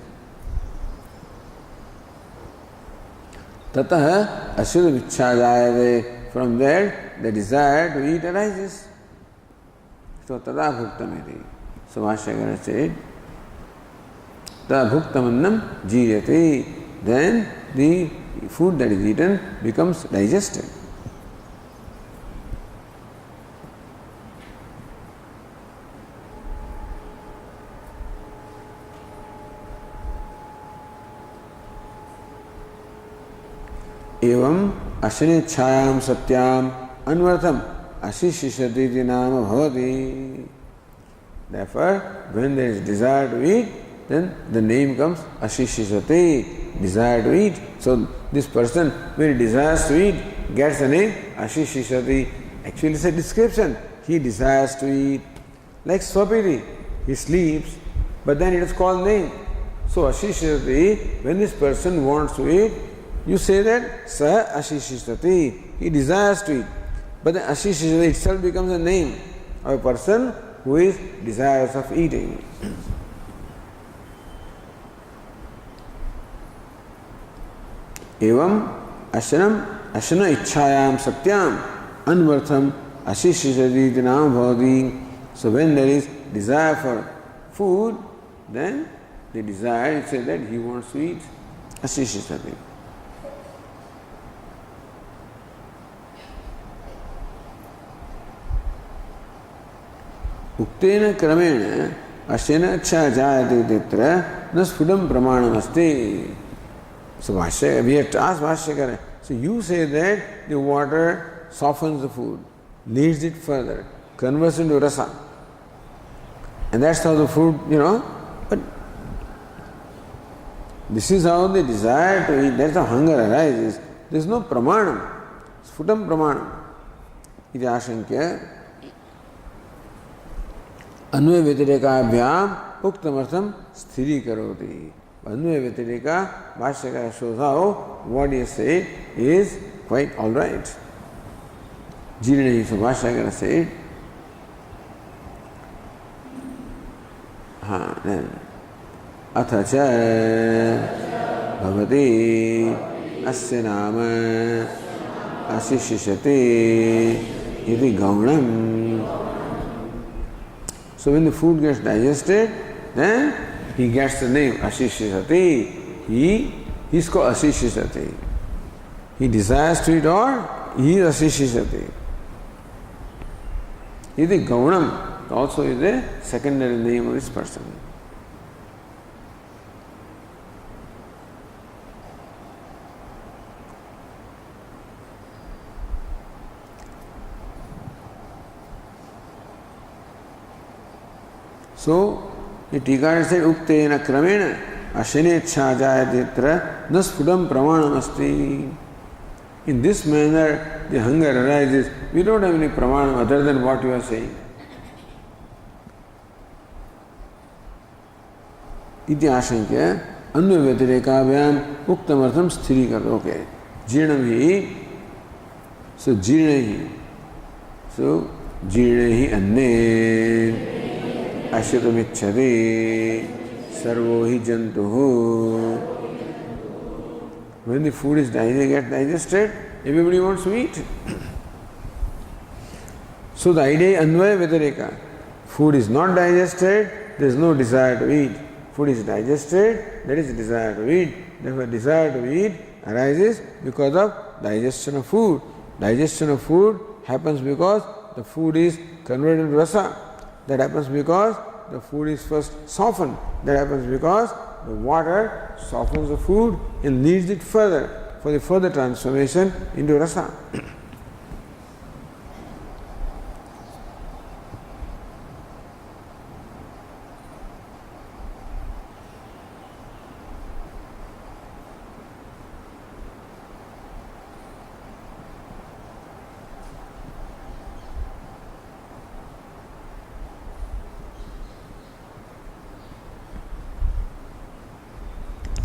A: Tatah ashitam ichha jayate. From there, the desire to eat arises. So, tada bhuktamiti. So, Bhashyakara said, tada bhuktamannam jiryate. Then the food that is eaten becomes digested. Evam ashine chayam satyam anvartham ashishishati nama bhavati. Therefore, when there is desire to eat, then the name comes ashishishati, desire to eat. So, this person, when he desires to eat, gets the name ashishishati. Actually, it's a description. He desires to eat. Like Swapiti, he sleeps, but then it is called name. So, ashishishati, when this person wants to eat, you say that Sa Ashishishati, he desires to eat. But the Ashishishati itself becomes a name of a person who is desirous of eating. Evam Ashanam Ashana Ichhayam Satyam Anvartham Ashishishati Dinam Bhavati. So when there is desire for food, then the desire, it says that he wants to eat. Ashishishati. Uktena kramena ashena cha jayate titra nasfudam pramanamasti. So Bhashya, we have to ask Bhashyakara. So you say that the water softens the food, leads it further, converts into rasa. And that's how the food, but this is how the desire to eat, that's how hunger arises. There is no pramanam. Sfutam pramanam. Iti ashankya. अन्वय व्यतिरेकाभ्याम उक्तमर्थम स्थिरीकरोति. अन्वय व्यतिरेका भाष्यकार shows how what he said is quite all right. जीर्णे so भाष्यकार said, अथ च भवति अस्य नाम अशिशिष्यते इति गौणम्. So when the food gets digested, then he gets the name Ashishishati. He is called Ashishishati. He desires to eat or he is Ashishishati. Iti Gaunam also is a secondary name of this person. So, the Tikar said, Uktena kramena ashene chhajayatitra nasfudam pramanamasti. In this manner, the hunger arises. We don't have any pramanam other than what you are saying. इति आशंक्य अन्य व्यतिरेकाभ्याम उक्तमर्थम स्थिरीकरोति. Okay. जीर्णम ही, so जीर्ण ही, so जीर्ण ही अन्ने अश्यतमिच्छति servo हि जन्तुः. When the food is digested, everybody wants to eat. So the idea is Anvaya Vyatireka. Food is not digested, there is no desire to eat. Food is digested, there is desire to eat. Therefore, desire to eat arises because of digestion of food. Digestion of food happens because the food is converted into rasa. That happens because the food is first softened. That happens because the water softens the food and leads it further for the further transformation into rasa.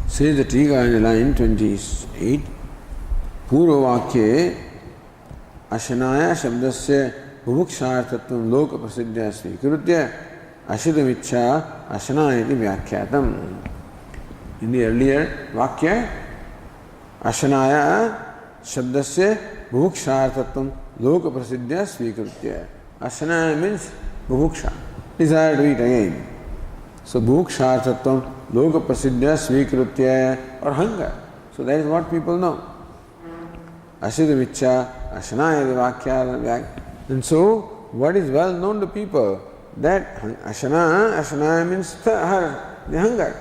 A: Says the Tika in line 28, Purvavakye Ashanaya Shabdasya Bhukshartatvam Loka Prasidhya Svikrutya Ashidamicha Ashanaya iti Vyakhyatam. In the earlier Vakya, Ashanaya Shabdasya Bhukshartatvam Loka Prasidhya Svikrutya. Ashanaya means Bhuksha, desire to eat again. So Bhukshartatvam Loka Prasidhya Svikrutya, or hunger. So that is what people know. Ashidamicha, Ashanaya Vakya. And so, what is well known to people? That Ashanaya means the hunger.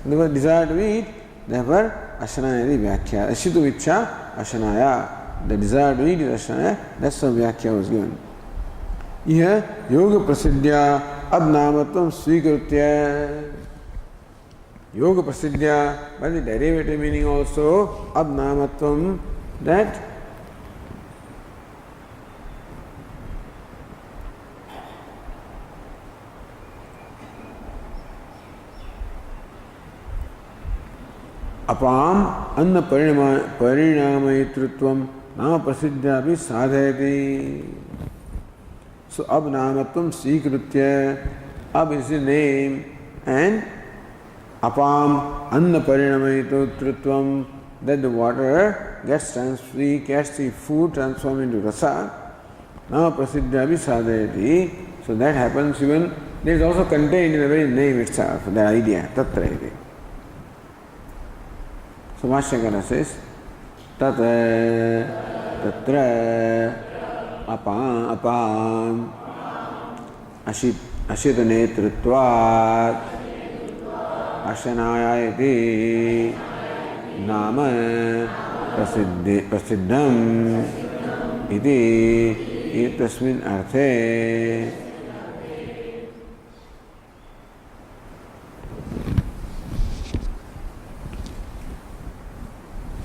A: The desire to eat, therefore Ashanaya Vakya. Ashidamicha, Ashanaya. The desire to eat is Ashanaya. That's how Vakya was given. Here, Yoga Prasidhya Abnamatvam Svikrutya. Yoga Prasidhya, by the derivative meaning also, Abnamatvam, that Apam Anna Parinamayitritvam Nama Prasidhya bhi sadhayati. So Abnamatvam Svikrutya, Ab is the name, and Apam Anna Parinamayitritvam, that the water gets the food transformed into rasa. Now Prasidhya Sadhayati. So that happens even, it is also contained in the very name itself, the idea, Tatra iti. So Vashyakara says, Tatra Apam Ashita Netritvat Ashanaya iti Nama Prasiddham iti tasmin arthe.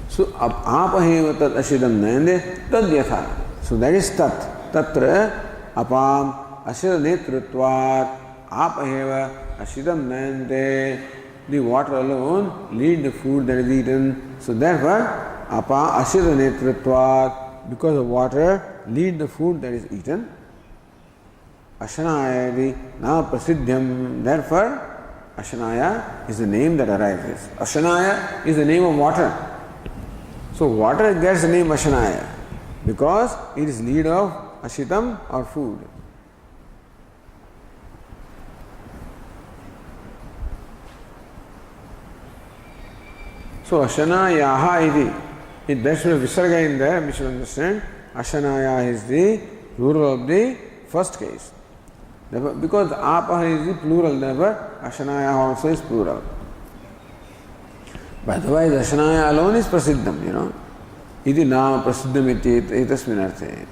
A: So apaheva tat ashidam nayande tad yatha. So that is tat. Tatra apam ashida netritvat apaheva ashidam nayande. The water alone lead the food that is eaten. So therefore, apa ashira netritvat, because of water lead the food that is eaten. Ashanaya na prasidhyam. Therefore, Ashanaya is the name that arises. Ashanaya is the name of water. So water gets the name Ashanaya because it is lead of ashitam or food. So Ashanayaha iti, there should be visarga in there, we should understand. Ashanaya is the plural of the first case. Therefore, because apaha is the plural, therefore Ashanaya also is plural. But otherwise Ashanaya alone is prasiddham, you know. Iti nama prasiddham iti etasmin arthe.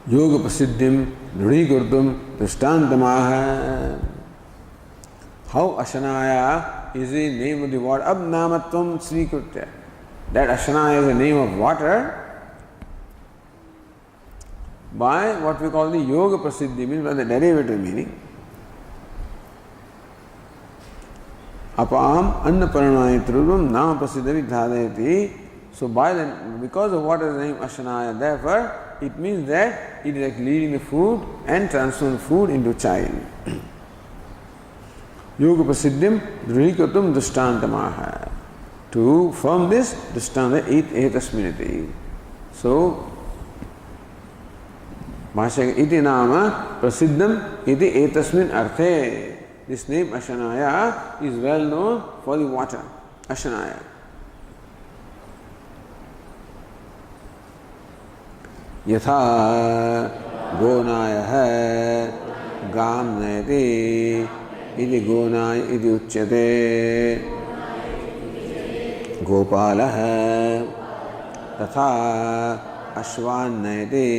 A: Yoga prasiddhim dhrudhikurtum drishtantamaha. How Ashanaya is the name of the water. Abnamatvam Svikrutya. That Ashanaya is the name of water. by what we call the yoga prasiddhi, means by the derivative meaning. Apam anna paranayatruvam nama prasiddhavi dhadayati. So because of what is the name Ashanaya, therefore it means that it is like leading the food and transferring food into child. Yoga prasiddhim drihikatum drishtantamaha. To form this drishtanta etasminiti. So Bhashya iti nama prasiddham iti etasmin arthe. This name Ashanaya is well known for the water. Ashanaya. Yatha gonaya gam nayati iti gonaya iti uchyate gopalaha tatha ashvan nayati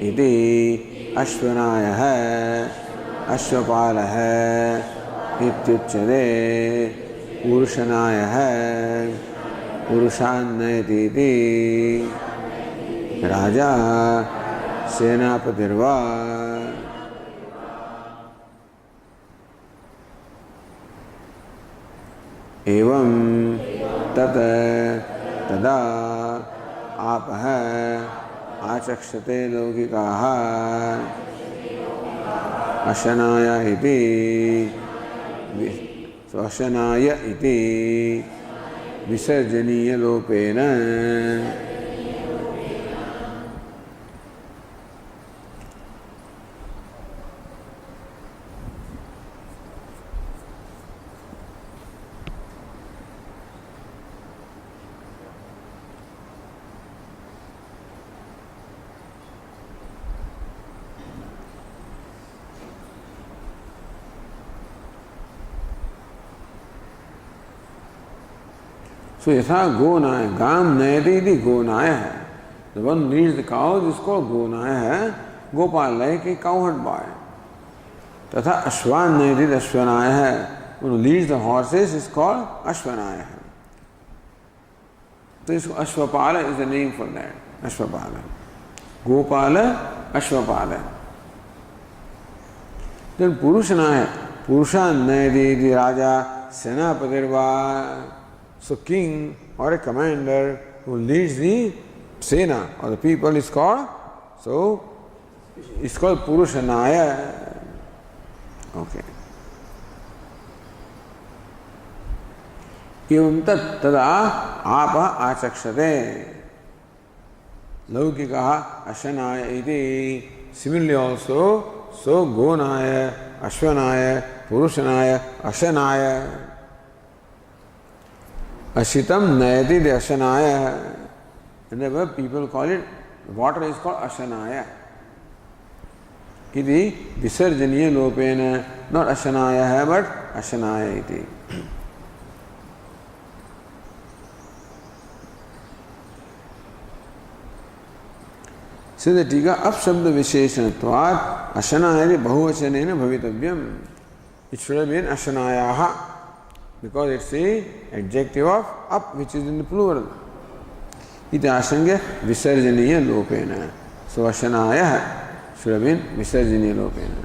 A: iti ashvanaya ashvapalaha ityuchyate urushanaya urushan nayati iti Raja Senapatirva. Evam Tata Tada Apaha Achakshate Lokikaha Ashanaya iti. So Ashanaya iti Visarjaniya Lopena. So yatha gonaya, gam nayati iti gonaya. The one who leads the cows is called gonaya. Gopal, like a cowherd boy. Tatha ashvan nayati ashvanaya. One who leads the horses is called ashvanaya. So Ashvapala is the name for that. Ashvapala. Gopala, Ashvapala. Then Purushanaya. Purushan nayati iti raja senapatirva. So king or a commander who leads the Sena or the people is called, so it's called Purushanaya. Okay. Evam tat tada apa achakshate. Laukikaha ashanaya iti. Similarly also, so gonaya, ashvanaya, purushanaya, ashanaya. Ashitam nayati de ashanaya. And the people call it, water is called ashanaya. Iti visarjaniya lopena, not ashanaya but ashanaya iti. So the tika apshabda visheshanatvat ashanayati bahuvachanena bhavitavyam. It should have been ashanayaha. Because it's the adjective of up which is in the plural. Iti ashanga visarjaniya lopena. So ashanaya should have been visarjaniya lopena.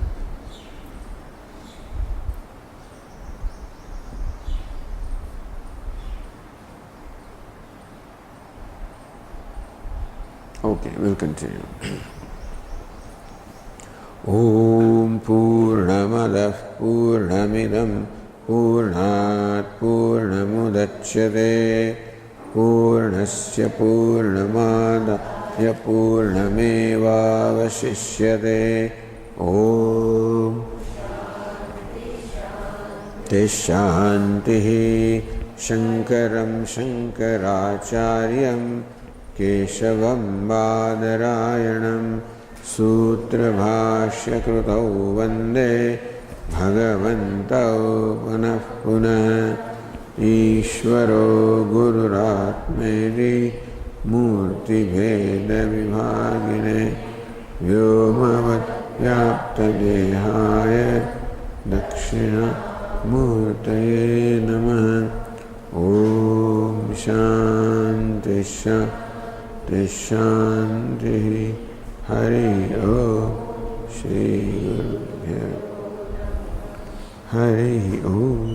A: Okay, we'll continue. Om Purnamadah Purnamidam Purnat Purnamudachyate Purnasya Purnamadaya Purnamevavashishyate. Om Shantihi Shankaram Shankaracharyam Keshavam Badarayanam Sutra Bhashya Krutau Vande Bhagavantau Punah Punah Ishvaro Gururatmeri Murti Bheda Vibhagine Vyomavat Vyapta Dehaya Dakshina Murtaye Namah. Om Shanti Shanti Shanti Hari Om Shri Guru Hari Om